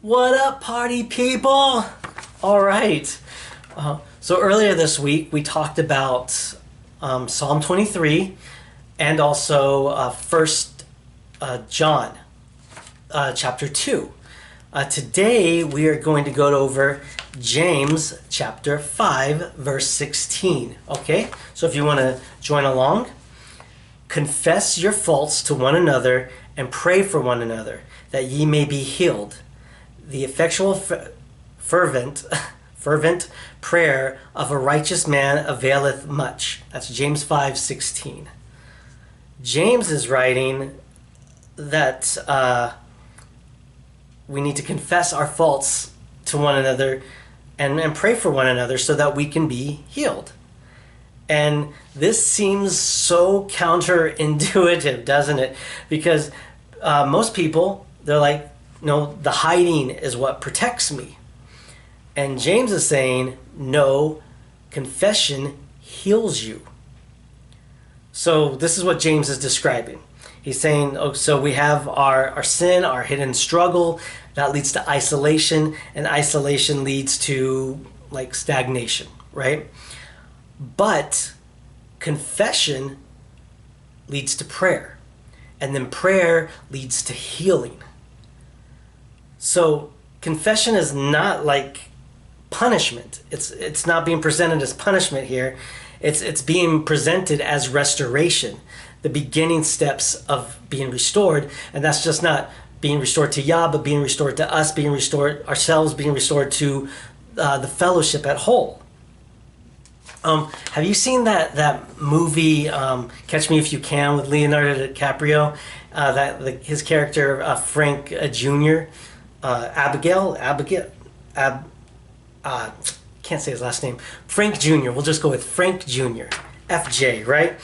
What up, party people? All right. So earlier this week, we talked about Psalm 23 and also 1 John chapter 2. Today, we are going to go over James chapter 5, verse 16. Okay? So if you want to join along, confess your faults to one another and pray for one another, that ye may be healed. The effectual fervent prayer of a righteous man availeth much. That's James 5:16. James is writing that we need to confess our faults to one another and pray for one another so that we can be healed. And this seems so counterintuitive, doesn't it? Because most people, they're like, no, the hiding is what protects me. And James is saying, no, confession heals you. So this is what James is describing. He's saying, oh, so we have our sin, our hidden struggle, that leads to isolation, and isolation leads to like stagnation, right? But confession leads to prayer, and then prayer leads to healing. So confession is not like punishment. It's not being presented as punishment here. It's being presented as restoration, the beginning steps of being restored. And that's just not being restored to Yah, but being restored to us, being restored ourselves, being restored to the fellowship at whole. Have you seen that movie Catch Me If You Can with Leonardo DiCaprio? His character Frank Jr. Can't say his last name. Frank Jr. We'll just go with Frank Jr. FJ, right?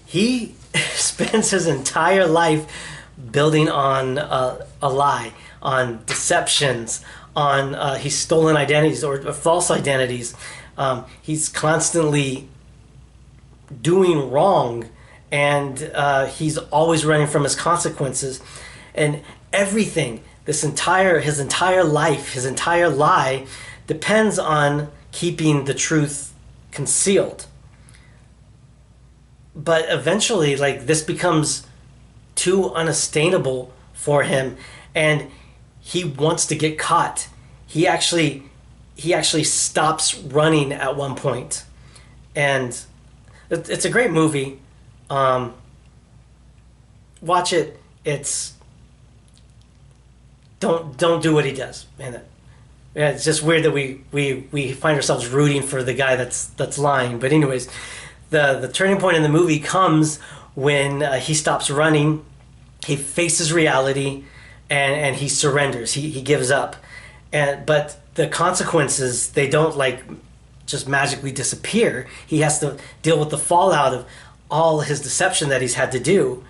He spends his entire life building on a lie, on deceptions, on he's stolen identities or false identities. He's constantly doing wrong, and he's always running from his consequences, and everything. His entire life, his entire lie depends on keeping the truth concealed. But eventually, like, this becomes too unsustainable for him, and he wants to get caught. He actually stops running at one point. And it's a great movie. Watch it. Don't do what he does, man. It's just weird that we find ourselves rooting for the guy that's lying. But anyways, the turning point in the movie comes when he stops running, he faces reality, and he surrenders. He gives up, but the consequences, they don't like just magically disappear. He has to deal with the fallout of all his deception that he's had to do,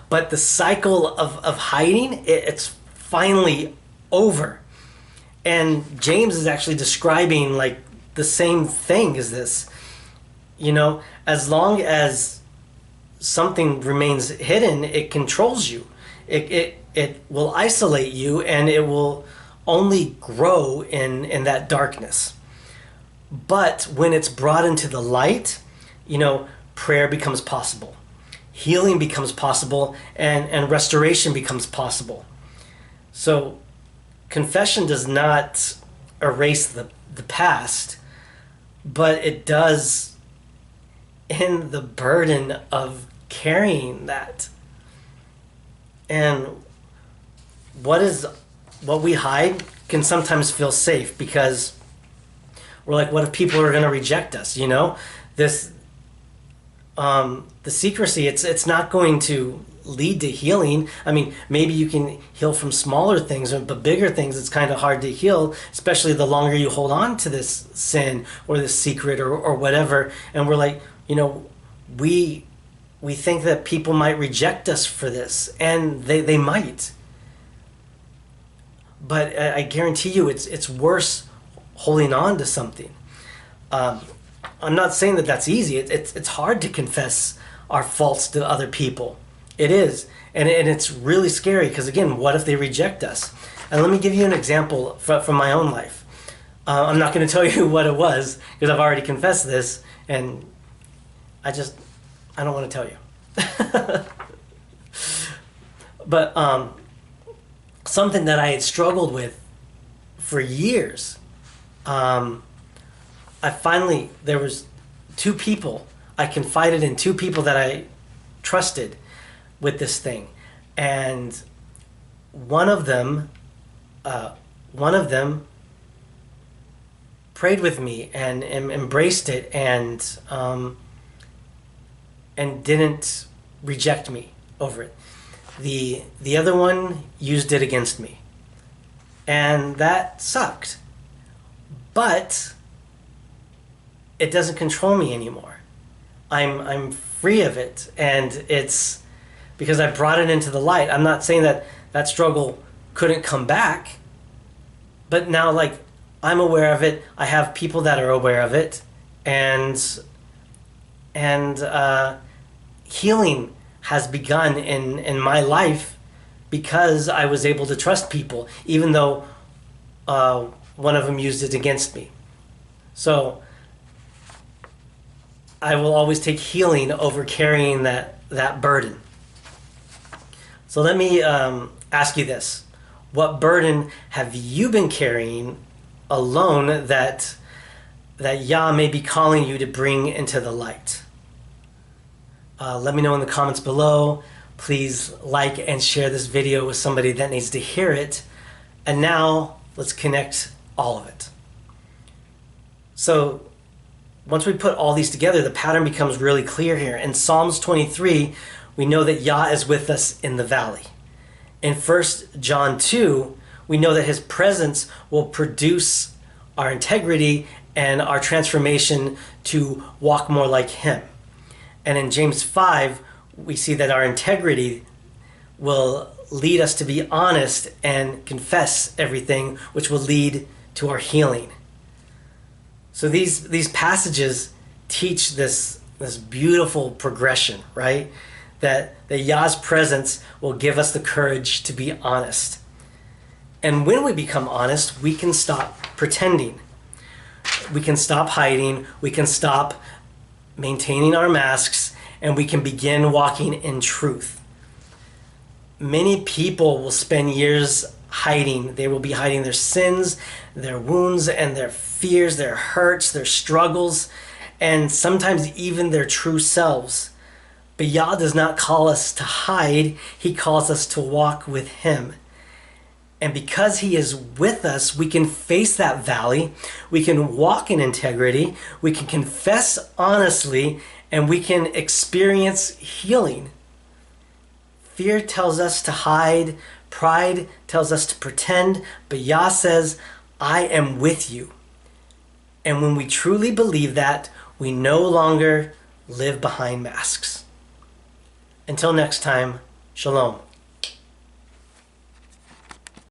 But the cycle of hiding, it's finally over. And James is actually describing like the same thing as this. As long as something remains hidden, it controls you. It will isolate you, and it will only grow in that darkness. But when it's brought into the light, prayer becomes possible. Healing becomes possible, and restoration becomes possible. So confession does not erase the past, but it does end the burden of carrying that. And what we hide can sometimes feel safe, because we're like, what if people are going to reject us? This the secrecy, it's not going to lead to healing. I mean, maybe you can heal from smaller things, but bigger things, it's kind of hard to heal, especially the longer you hold on to this sin or this secret or whatever. And we're like, we think that people might reject us for this, and they might. But I guarantee you, it's worse holding on to something. I'm not saying that that's easy. It's hard to confess our faults to other people. It is. And it's really scary because, again, what if they reject us? And let me give you an example from my own life. I'm not going to tell you what it was because I've already confessed this, and I don't want to tell you. But something that I had struggled with for years, there was two people, I confided in two people that I trusted with this thing. And one of them prayed with me and embraced it and didn't reject me over it. The other one used it against me, and that sucked. But it doesn't control me anymore. I'm free of it, and it's because I brought it into the light. I'm not saying that struggle couldn't come back, but now, like, I'm aware of it. I have people that are aware of it, and healing has begun in my life because I was able to trust people, even though one of them used it against me. So I will always take healing over carrying that burden. So let me ask you this. What burden have you been carrying alone that Yah may be calling you to bring into the light? Let me know in the comments below. Please like and share this video with somebody that needs to hear it. And now let's connect all of it. So once we put all these together, the pattern becomes really clear here. In Psalms 23, we know that Yah is with us in the valley. In 1 John 2, we know that his presence will produce our integrity and our transformation to walk more like him. And in James 5, we see that our integrity will lead us to be honest and confess everything, which will lead to our healing. So these passages teach this beautiful progression, right? That Yah's presence will give us the courage to be honest. And when we become honest, we can stop pretending. We can stop hiding. We can stop maintaining our masks, and we can begin walking in truth. Many people will spend years hiding. They will be hiding their sins, their wounds, and their fears, their hurts, their struggles, and sometimes even their true selves. But Yah does not call us to hide. He calls us to walk with him. And because he is with us, we can face that valley, we can walk in integrity, we can confess honestly, and we can experience healing. Fear tells us to hide, pride tells us to pretend, but Yah says, I am with you. And when we truly believe that, we no longer live behind masks. Until next time, shalom.